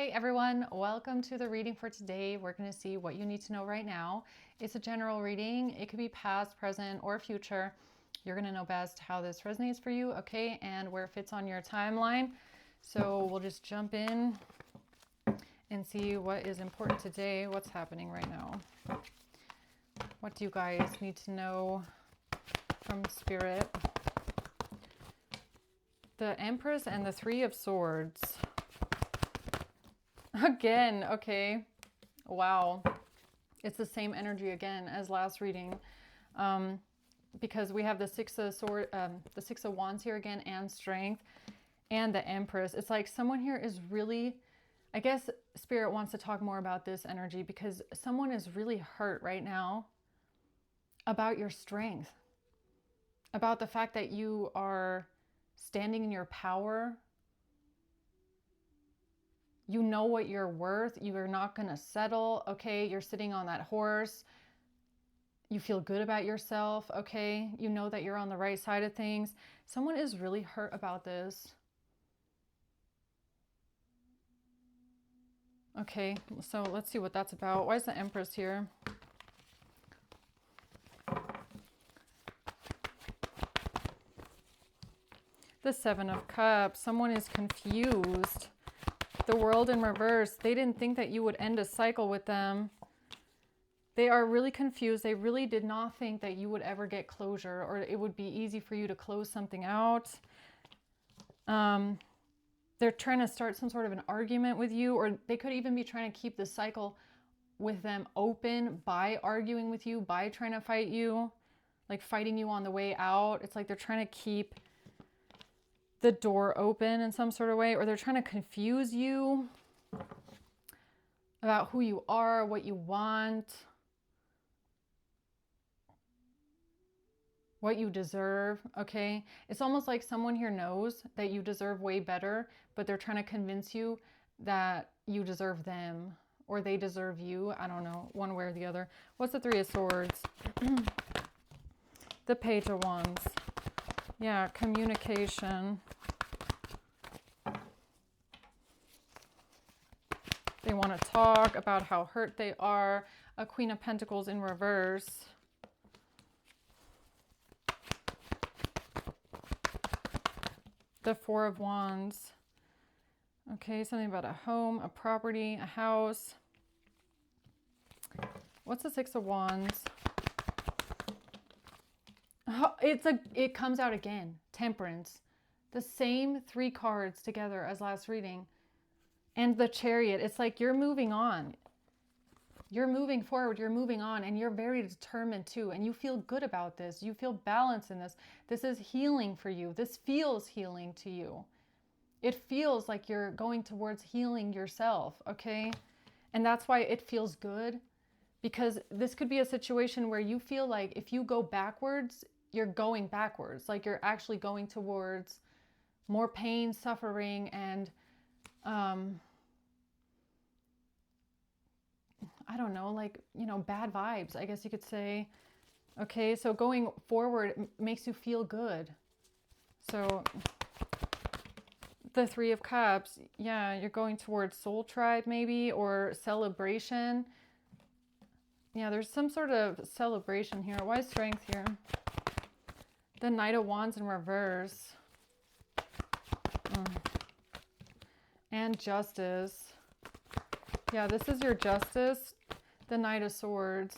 Hey everyone, welcome to the reading for today. We're going to see what you need to know right now. It's a general reading. It could be past, present, or future. You're going to know best how this resonates for you, okay, and where it fits on your timeline. So we'll just jump in and see what is important today, what's happening right now. What do you guys need to know from Spirit? The Empress and the Three of Swords. Again, okay. Wow. It's the same energy again as last reading. Because we have the Six of Wands here again, and Strength, and the Empress. It's like someone here is really, I guess Spirit wants to talk more about this energy because someone is really hurt right now about your strength, about the fact that you are standing in your power. You know what you're worth. You are not going to settle, okay? You're sitting on that horse. You feel good about yourself, okay? You know that you're on the right side of things. Someone is really hurt about this. Okay, so let's see what that's about. Why is the Empress here? The Seven of Cups. Someone is confused. The World in reverse. They didn't think that you would end a cycle with them. They are really confused. They really did not think that you would ever get closure or it would be easy for you to close something out. They're trying to start some sort of an argument with you, or they could even be trying to keep the cycle with them open by arguing with you, by trying to fight you, like fighting you on the way out. It's like they're trying to keep the door open in some sort of way, or they're trying to confuse you about who you are, what you want, what you deserve, okay? It's almost like someone here knows that you deserve way better, but they're trying to convince you that you deserve them or they deserve you. I don't know, one way or the other. What's the Three of Swords? The Page of Wands. Yeah, communication. They want to talk about how hurt they are. A Queen of Pentacles in reverse. The Four of Wands. Okay, something about a home, a property, a house. What's the Six of Wands? Oh, it comes out again. Temperance. The same three cards together as last reading. And the Chariot. It's like you're moving on. You're moving forward, you're moving on, and you're very determined too. And you feel good about this. You feel balance in this. This is healing for you. This feels healing to you. It feels like you're going towards healing yourself, okay? And that's why it feels good, because this could be a situation where you feel like if you go backwards, you're going backwards. Like you're actually going towards more pain, suffering, and I don't know, like, you know, bad vibes, I guess you could say. Okay, so going forward makes you feel good. So the Three of Cups, yeah, you're going towards soul tribe maybe, or celebration. Yeah, there's some sort of celebration here. Why is Strength here? The Knight of Wands in reverse. And Justice. Yeah, this is your Justice. The Knight of Swords.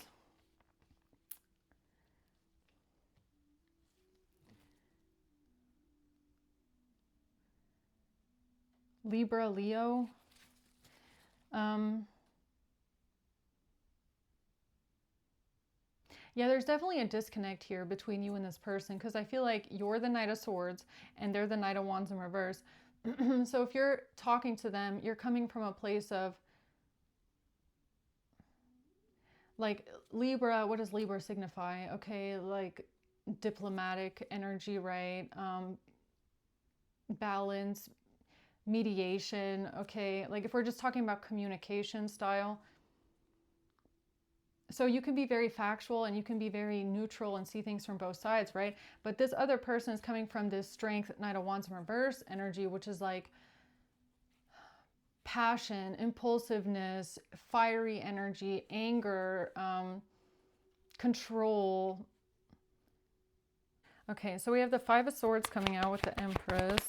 Libra, Leo. Yeah, there's definitely a disconnect here between you and this person, because I feel like you're the Knight of Swords and they're the Knight of Wands in reverse. So if you're talking to them, you're coming from a place of, like, Libra. What does Libra signify? Okay, like diplomatic energy, right? Balance, mediation, okay? Like if we're just talking about communication style. So you can be very factual and you can be very neutral and see things from both sides, right? But this other person is coming from this Strength, Knight of Wands in reverse energy, which is like passion, impulsiveness, fiery energy, anger, control. Okay, so we have the Five of Swords coming out with the Empress,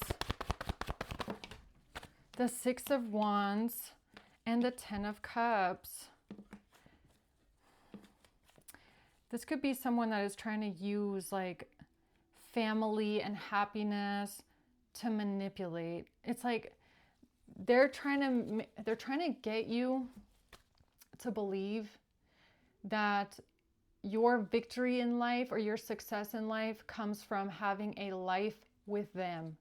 the Six of Wands, and the Ten of Cups. This could be someone that is trying to use like family and happiness to manipulate. It's like they're trying to get you to believe that your victory in life or your success in life comes from having a life with them.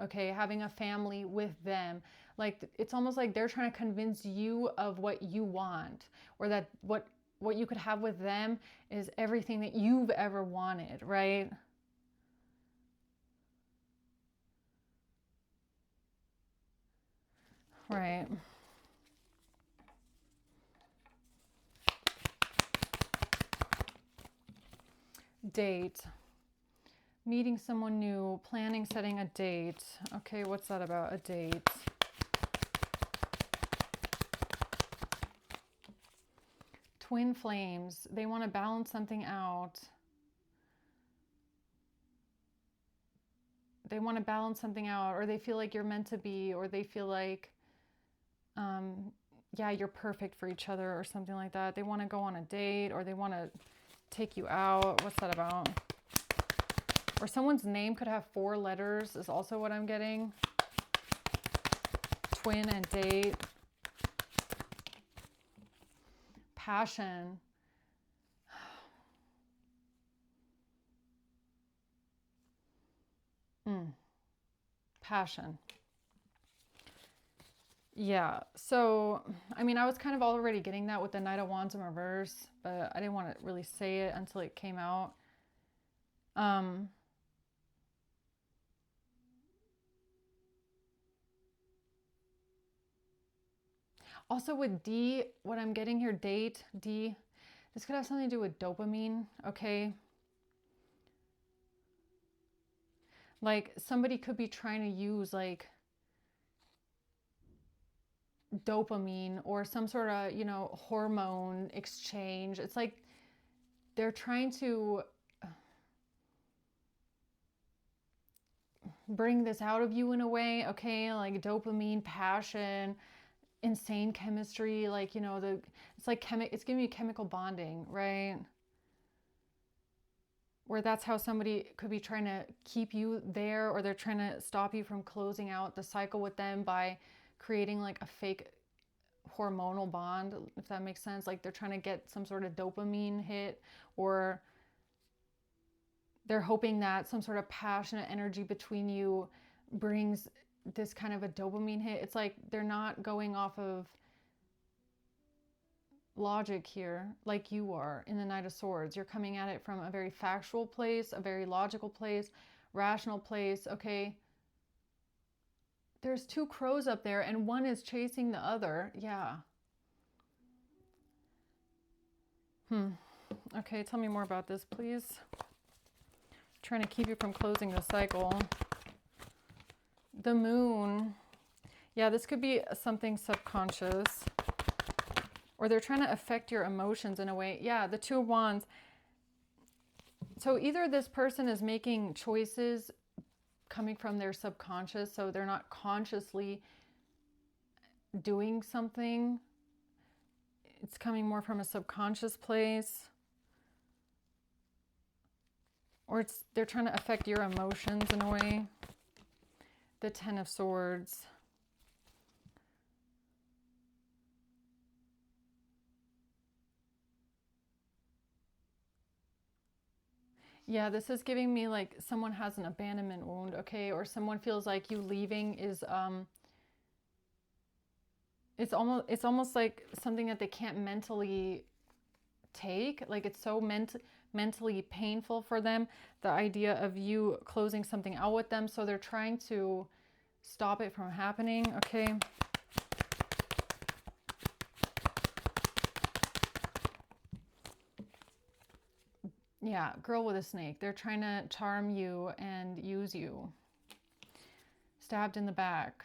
Okay, having a family with them. Like it's almost like they're trying to convince you of what you want, or that what you could have with them is everything that you've ever wanted, right? Right. Date. Meeting someone new, planning, setting a date. Okay, what's that about? A date. Twin flames. They want to balance something out. They want to balance something out, or they feel like you're meant to be, or they feel like, yeah, you're perfect for each other or something like that. They want to go on a date, or they want to take you out. What's that about? Or someone's name could have 4 letters is also what I'm getting. Twin and date. Passion. Passion. Yeah, so, I mean, I was kind of already getting that with the Knight of Wands in reverse, but I didn't want to really say it until it came out. Also with D, what I'm getting here, date, D, this could have something to do with dopamine, okay? Like somebody could be trying to use like dopamine or some sort of, you know, hormone exchange. It's like they're trying to bring this out of you in a way, okay? Like dopamine, passion, insane chemistry, like, you know, it's like it's giving you chemical bonding, right? Where that's how somebody could be trying to keep you there, or they're trying to stop you from closing out the cycle with them by creating like a fake hormonal bond, if that makes sense. Like they're trying to get some sort of dopamine hit, or they're hoping that some sort of passionate energy between you brings this kind of a dopamine hit. It's like they're not going off of logic here like you are in the Knight of Swords. You're coming at it from a very factual place, a very logical place, rational place, okay? There's 2 crows up there and one is chasing the other. Yeah. Okay, tell me more about this, please. Trying to keep you from closing the cycle. The Moon. Yeah, this could be something subconscious. Or they're trying to affect your emotions in a way. Yeah, the Two of Wands. So either this person is making choices coming from their subconscious, so they're not consciously doing something. It's coming more from a subconscious place. Or they're trying to affect your emotions in a way. The Ten of Swords. Yeah, this is giving me like someone has an abandonment wound, okay? Or someone feels like you leaving is it's almost like something that they can't mentally take. Like it's so mentally painful for them, the idea of you closing something out with them, so they're trying to stop it from happening, okay? Yeah, girl with a snake. They're trying to charm you and use you. Stabbed in the back.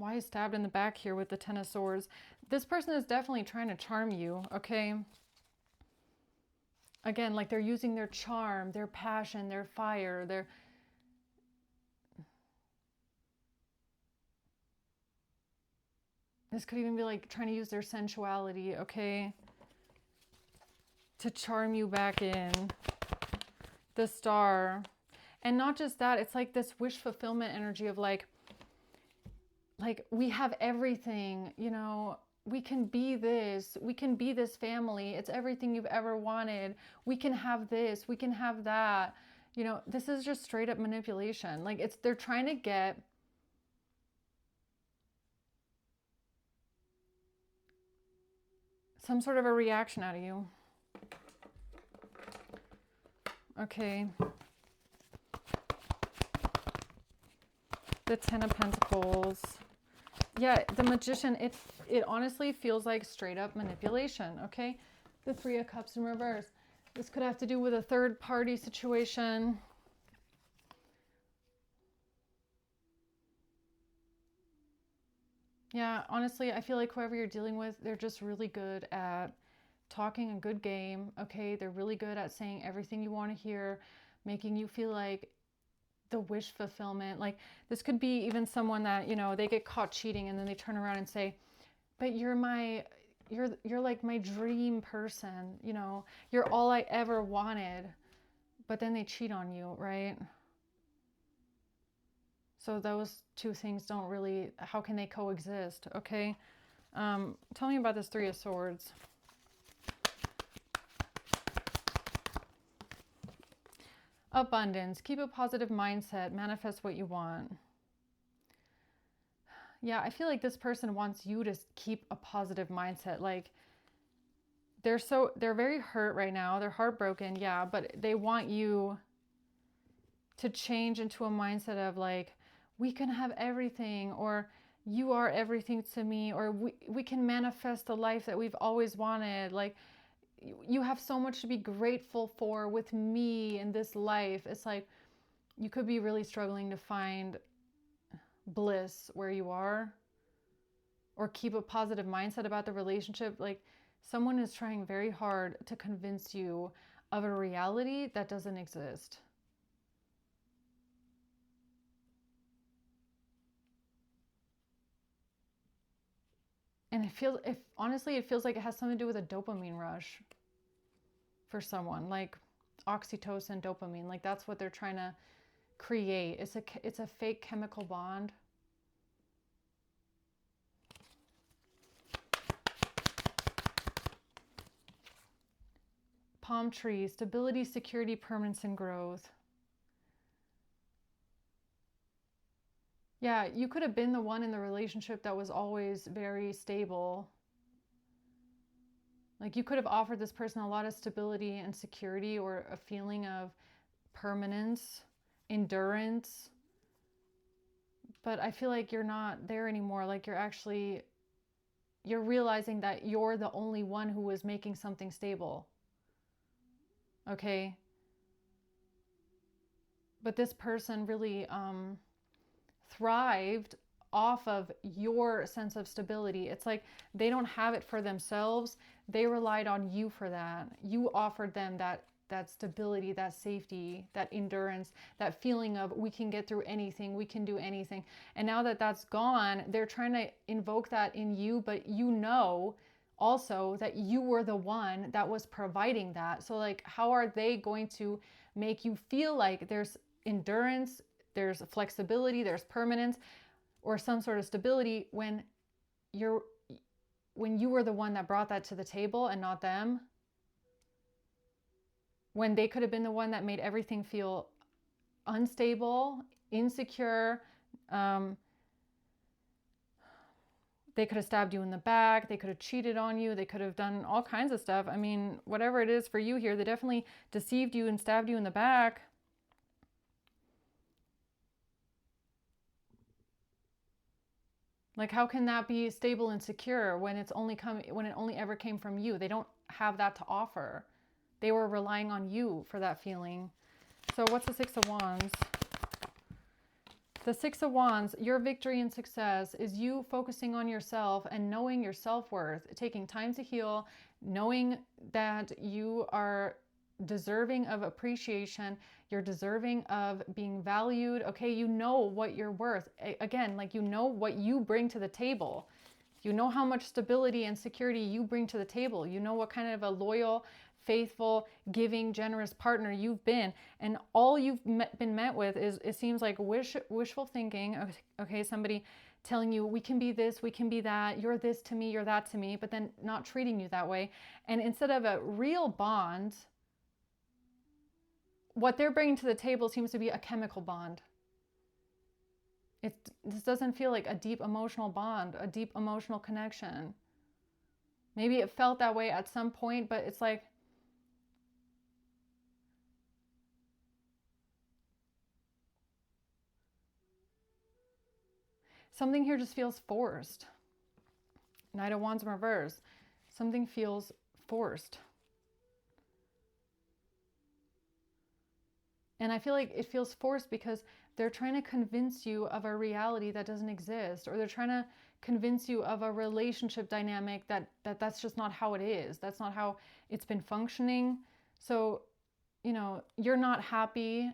Why is stabbed in the back here with the Ten of Swords? This person is definitely trying to charm you, okay? Again, like they're using their charm, their passion, their fire, their... This could even be like trying to use their sensuality, okay? To charm you back in. The Star. And not just that, it's like this wish fulfillment energy of like we have everything, you know, we can be this family, it's everything you've ever wanted, we can have this, we can have that, you know. This is just straight up manipulation. Like they're trying to get some sort of a reaction out of you. Okay. The Ten of Pentacles. Yeah, the Magician, it honestly feels like straight up manipulation, okay? The Three of Cups in reverse. This could have to do with a third party situation. Yeah, honestly, I feel like whoever you're dealing with, they're just really good at talking a good game, okay? They're really good at saying everything you want to hear, making you feel like the wish fulfillment. Like this could be even someone that, you know, they get caught cheating and then they turn around and say, but you're like my dream person, you know, you're all I ever wanted, but then they cheat on you, right? So those two things don't really, how can they coexist? Okay. Tell me about this Three of Swords. Abundance. Keep a positive mindset. Manifest what you want. Yeah, I feel like this person wants you to keep a positive mindset. Like they're very hurt right now. They're heartbroken. Yeah, but they want you to change into a mindset of like, we can have everything, or you are everything to me, or we can manifest the life that we've always wanted. Like you have so much to be grateful for with me in this life. It's like you could be really struggling to find bliss where you are, or keep a positive mindset about the relationship. Like someone is trying very hard to convince you of a reality that doesn't exist. And honestly, it feels like it has something to do with a dopamine rush for someone, like oxytocin, dopamine. Like that's what they're trying to create. It's a fake chemical bond. Palm tree, stability, security, permanence, and growth. Yeah, you could have been the one in the relationship that was always very stable. Like you could have offered this person a lot of stability and security, or a feeling of permanence, endurance. But I feel like you're not there anymore. Like you're realizing that you're the only one who was making something stable. Okay? But this person really thrived off of your sense of stability. It's like they don't have it for themselves. They relied on you for that. You offered them that stability, that safety, that endurance, that feeling of we can get through anything, we can do anything. And now that that's gone, they're trying to invoke that in you, but you know also that you were the one that was providing that. So like, how are they going to make you feel like there's endurance, there's flexibility, there's permanence, or some sort of stability when you were the one that brought that to the table and not them? When they could have been the one that made everything feel unstable, insecure. They could have stabbed you in the back. They could have cheated on you. They could have done all kinds of stuff. I mean, whatever it is for you here, they definitely deceived you and stabbed you in the back. Like, how can that be stable and secure when it only ever came from you? They don't have that to offer. They were relying on you for that feeling. So what's the Six of Wands? The Six of Wands, your victory and success is you focusing on yourself and knowing your self-worth, taking time to heal, knowing that you are deserving of appreciation, you're deserving of being valued. Okay, you know what you're worth. Again, like, you know what you bring to the table. You know how much stability and security you bring to the table. You know what kind of a loyal, faithful, giving, generous partner you've been. And all you've been met with is, it seems like, wishful thinking. Okay, somebody telling you, we can be this, we can be that, you're this to me, you're that to me, but then not treating you that way. And instead of a real bond, what they're bringing to the table seems to be a chemical bond. This doesn't feel like a deep emotional bond, a deep emotional connection. Maybe it felt that way at some point, but it's like, something here just feels forced. Knight of Wands in reverse. Something feels forced. And I feel like it feels forced because they're trying to convince you of a reality that doesn't exist, or they're trying to convince you of a relationship dynamic that's just not how it is. That's not how it's been functioning. So, you know, you're not happy.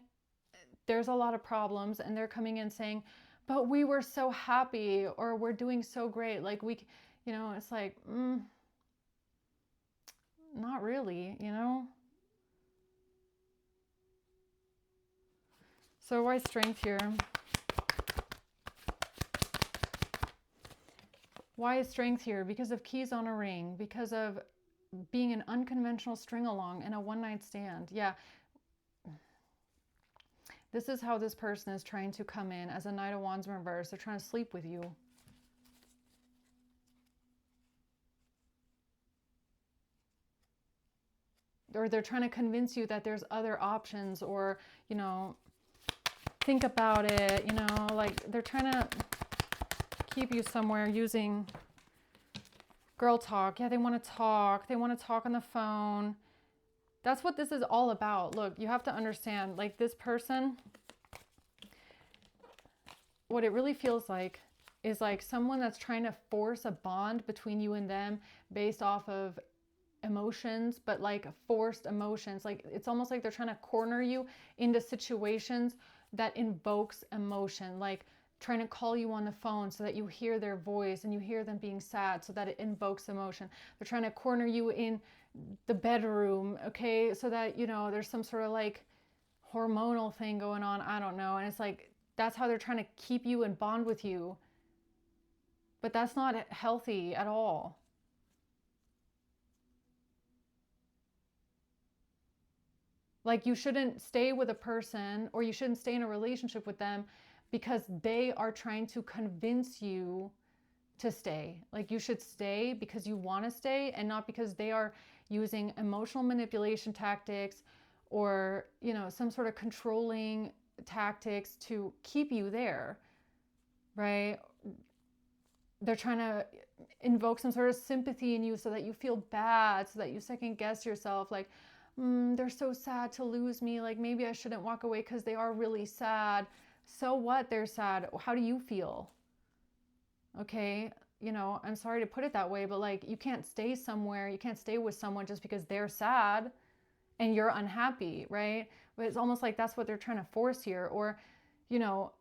There's a lot of problems, and they're coming in saying, but we were so happy, or we're doing so great. Like, we, you know, it's like, not really, you know? So why strength here? Why is strength here? Because of keys on a ring, because of being an unconventional string along in a one-night stand. Yeah. This is how this person is trying to come in as a Knight of Wands in reverse. They're trying to sleep with you. Or they're trying to convince you that there's other options, or, you know, think about it, you know, like, they're trying to keep you somewhere using girl talk. Yeah, they want to talk. They want to talk on the phone. That's what this is all about. Look, you have to understand, like, this person, what it really feels like is like someone that's trying to force a bond between you and them based off of emotions, but like forced emotions. Like, it's almost like they're trying to corner you into situations that invokes emotion, like trying to call you on the phone so that you hear their voice and you hear them being sad so that it invokes emotion. They're trying to corner you in the bedroom, okay, so that, you know, there's some sort of like hormonal thing going on, I don't know. And it's like, that's how they're trying to keep you and bond with you. But that's not healthy at all. Like, you shouldn't stay with a person, or you shouldn't stay in a relationship with them because they are trying to convince you to stay. Like, you should stay because you want to stay, and not because they are using emotional manipulation tactics, or, you know, some sort of controlling tactics to keep you there, right? They're trying to invoke some sort of sympathy in you so that you feel bad, so that you second guess yourself, like, they're so sad to lose me. Like, maybe I shouldn't walk away because they are really sad. So what? They're sad. How do you feel? Okay. You know, I'm sorry to put it that way, but like, you can't stay somewhere. You can't stay with someone just because they're sad and you're unhappy, right? But it's almost like that's what they're trying to force here. Or, you know,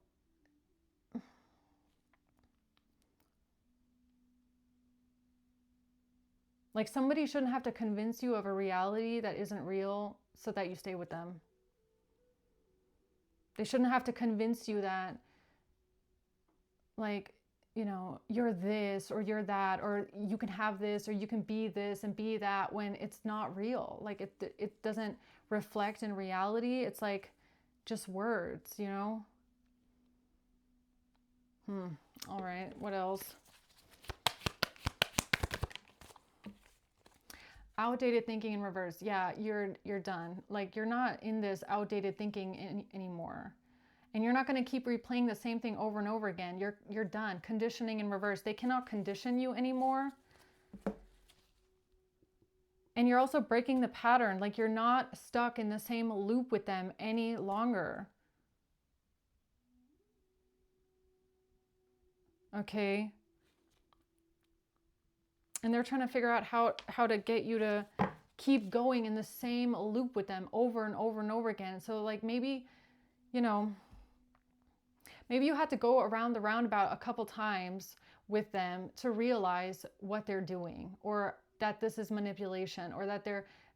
like, somebody shouldn't have to convince you of a reality that isn't real so that you stay with them. They shouldn't have to convince you that, like, you know, you're this or you're that, or you can have this or you can be this and be that, when it's not real. Like, it doesn't reflect in reality. It's like just words, you know? All right, what else? Outdated thinking in reverse. Yeah, you're done. Like, you're not in this outdated thinking anymore. And you're not going to keep replaying the same thing over and over again. You're done. Conditioning in reverse. They cannot condition you anymore. And you're also breaking the pattern. Like, you're not stuck in the same loop with them any longer. okay? And they're trying to figure out how to get you to keep going in the same loop with them over and over and over again. So like maybe, you know, maybe you had to go around the roundabout a couple times with them to realize what they're doing, or that this is manipulation, or that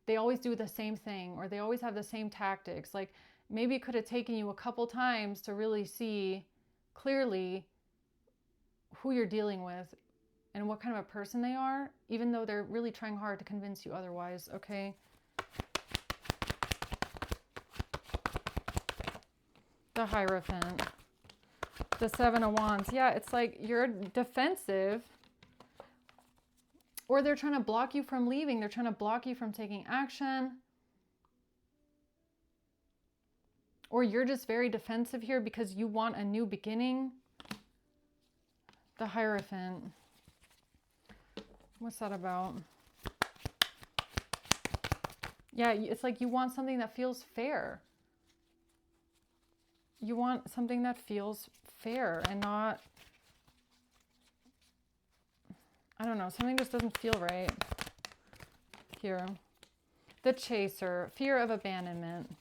they always do the same thing, or they always have the same tactics. Like maybe it could have taken you a couple times to really see clearly who you're dealing with and what kind of a person they are, even though they're really trying hard to convince you otherwise, okay? The Hierophant. The Seven of Wands. Yeah, it's like you're defensive, or they're trying to block you from leaving. They're trying to block you from taking action. Or you're just very defensive here because you want a new beginning. The Hierophant. What's that about? Yeah, it's like you want something that feels fair. You want something that feels fair and not, I don't know, something just doesn't feel right here. The Chaser, fear of abandonment.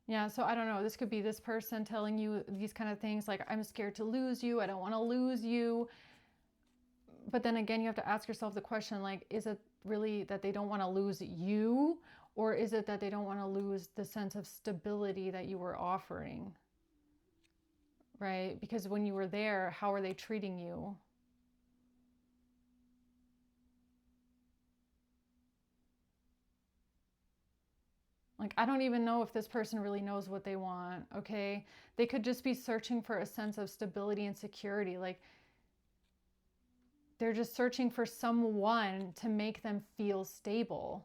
Yeah, so I don't know, this could be this person telling you these kind of things like, I'm scared to lose you, I don't want to lose you. But then again, you have to ask yourself the question, like, is it really that they don't want to lose you? Or is it that they don't want to lose the sense of stability that you were offering? Right? Because when you were there, how are they treating you? Like, I don't even know if this person really knows what they want, okay? They could just be searching for a sense of stability and security. Like, they're just searching for someone to make them feel stable,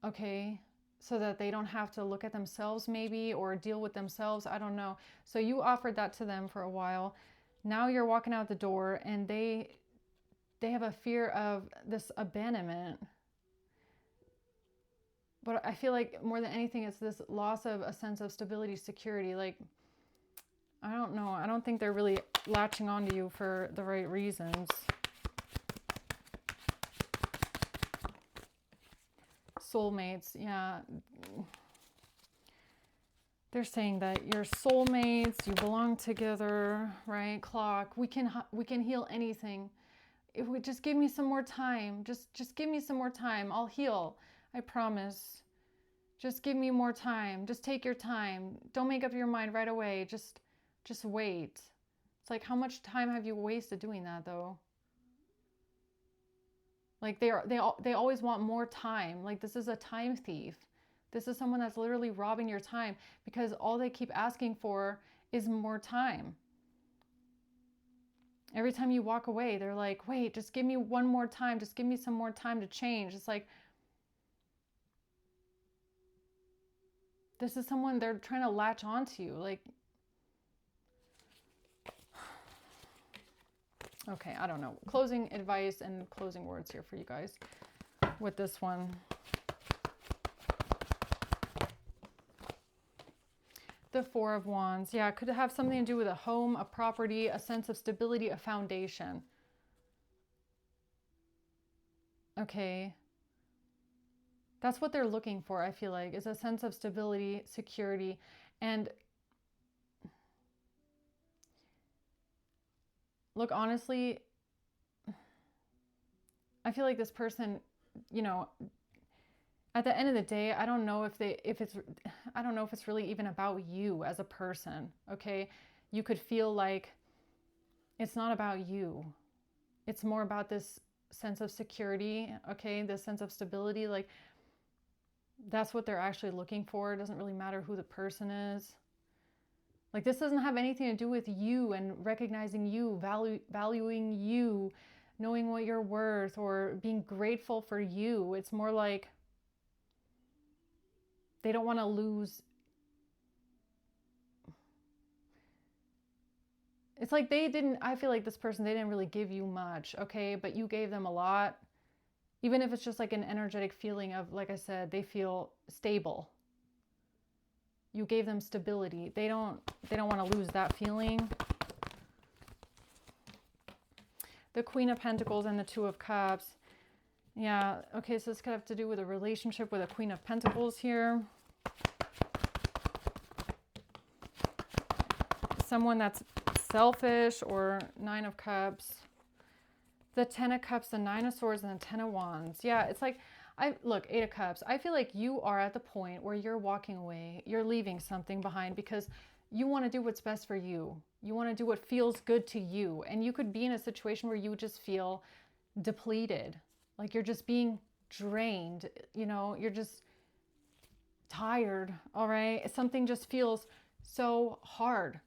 okay? So that they don't have to look at themselves maybe, or deal with themselves. I don't know. So you offered that to them for a while. Now you're walking out the door and they have a fear of this abandonment. But I feel like more than anything, it's this loss of a sense of stability, security. Like, I don't know. I don't think they're really latching onto you for the right reasons. Soulmates, yeah. They're saying that you're soulmates, you belong together, right? Clock. We can heal anything. If we just give me some more time, just give me some more time. I'll heal. I promise. Just give me more time. Just take your time. Don't make up your mind right away. Just wait. It's like, how much time have you wasted doing that though? Like they always want more time. Like, this is a time thief. This is someone that's literally robbing your time because all they keep asking for is more time. Every time you walk away, they're like, wait, just give me one more time. Just give me some more time to change. It's like, this is someone they're trying to latch onto you. Like, okay, I don't know. Closing advice and closing words here for you guys with this one. The Four of Wands. Yeah, it could have something to do with a home, a property, a sense of stability, a foundation. Okay. That's what they're looking for, I feel like, is a sense of stability, security, and look, honestly, I feel like this person, you know, at the end of the day, I don't know if it's really even about you as a person, okay? You could feel like it's not about you. It's more about this sense of security, okay? This sense of stability, like that's what they're actually looking for. It doesn't really matter who the person is. Like, this doesn't have anything to do with you and recognizing you, valuing you, knowing what you're worth, or being grateful for you. It's more like they don't want to lose. It's like I feel like this person, they didn't really give you much, okay? But you gave them a lot. Even if it's just like an energetic feeling of, like I said, they feel stable. You gave them stability. They don't want to lose that feeling. The Queen of Pentacles and the Two of Cups. Yeah, okay, so this could have to do with a relationship with a Queen of Pentacles here. Someone that's selfish, or Nine of Cups. The Ten of Cups, the Nine of Swords, and the Ten of Wands. Yeah, it's like, look, Eight of Cups. I feel like you are at the point where you're walking away. You're leaving something behind because you want to do what's best for you. You want to do what feels good to you. And you could be in a situation where you just feel depleted. Like you're just being drained. You know, you're just tired. All right. Something just feels so hard.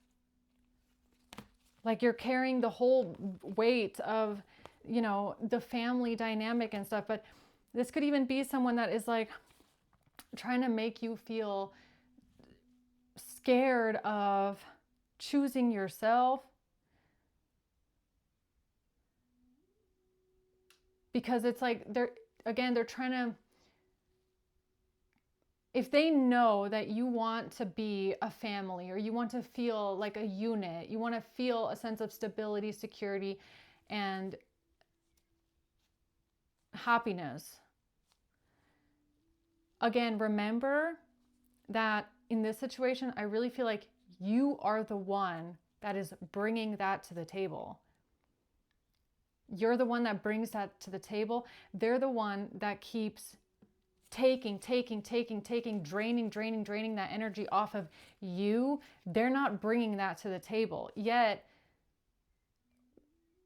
Like you're carrying the whole weight of, you know, the family dynamic and stuff. But this could even be someone that is like trying to make you feel scared of choosing yourself. Because it's like they're trying to, if they know that you want to be a family, or you want to feel like a unit, you want to feel a sense of stability, security, and happiness. Again, remember that in this situation, I really feel like you are the one that is bringing that to the table. You're the one that brings that to the table. They're the one that keeps taking, draining that energy off of you. They're not bringing that to the table. Yet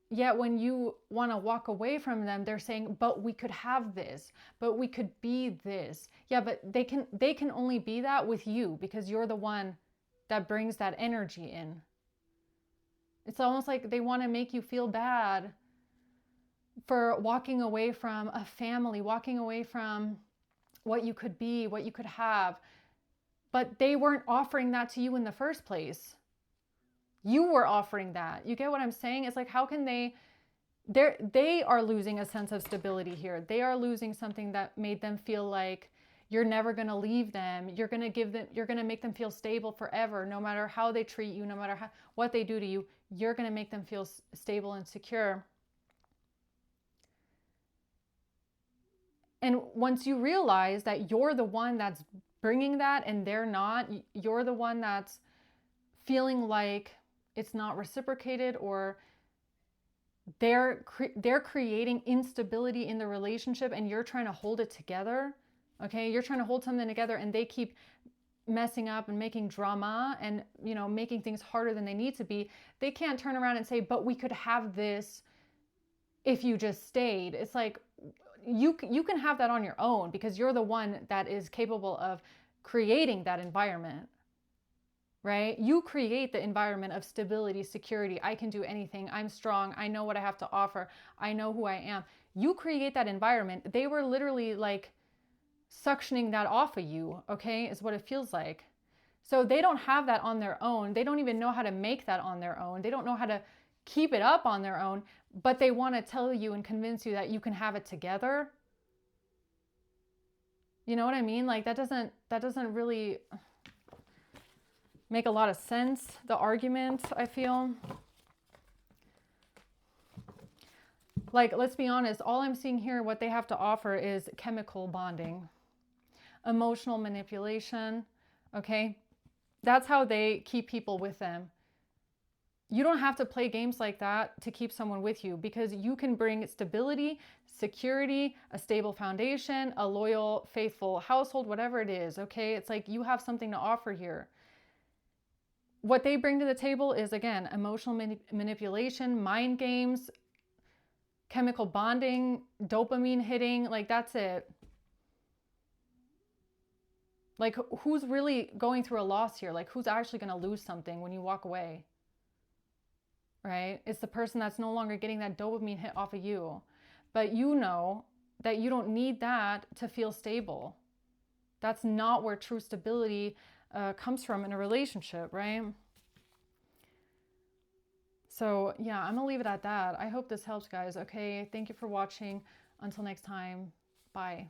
when you want to walk away from them, they're saying, but we could have this, but we could be this. Yeah, but they can only be that with you, because you're the one that brings that energy in. It's almost like they want to make you feel bad for walking away from a family, walking away from what you could be, what you could have. But they weren't offering that to you in the first place. You were offering that. You get what I'm saying? It's like, how can they are losing a sense of stability here. They are losing something that made them feel like you're never going to leave them. You're going to make them feel stable forever. No matter how they treat you, no matter what they do to you, you're going to make them feel stable and secure. And once you realize that you're the one that's bringing that and they're not, you're the one that's feeling like it's not reciprocated, or they're creating instability in the relationship and you're trying to hold it together. Okay, you're trying to hold something together and they keep messing up and making drama and, you know, making things harder than they need to be. They can't turn around and say, but we could have this if you just stayed. It's like, you can have that on your own, because you're the one that is capable of creating that environment, right? You create the environment of stability, security. I can do anything. I'm strong. I know what I have to offer. I know who I am. You create that environment. They were literally like suctioning that off of you, okay, is what it feels like. So they don't have that on their own. They don't even know how to make that on their own. They don't know how to keep it up on their own, but they want to tell you and convince you that you can have it together. You know what I mean? Like that doesn't really make a lot of sense, the argument, I feel. Like, let's be honest, all I'm seeing here, what they have to offer is chemical bonding, emotional manipulation, okay? That's how they keep people with them. You don't have to play games like that to keep someone with you, because you can bring stability, security, a stable foundation, a loyal, faithful household, whatever it is, okay? It's like you have something to offer here. What they bring to the table is, again, emotional manipulation, mind games, chemical bonding, dopamine hitting, like that's it. Like, who's really going through a loss here? Like, who's actually going to lose something when you walk away? Right? It's the person that's no longer getting that dopamine hit off of you. But you know that you don't need that to feel stable. That's not where true stability comes from in a relationship, right? So yeah, I'm gonna leave it at that. I hope this helps, guys. Okay, thank you for watching. Until next time, bye.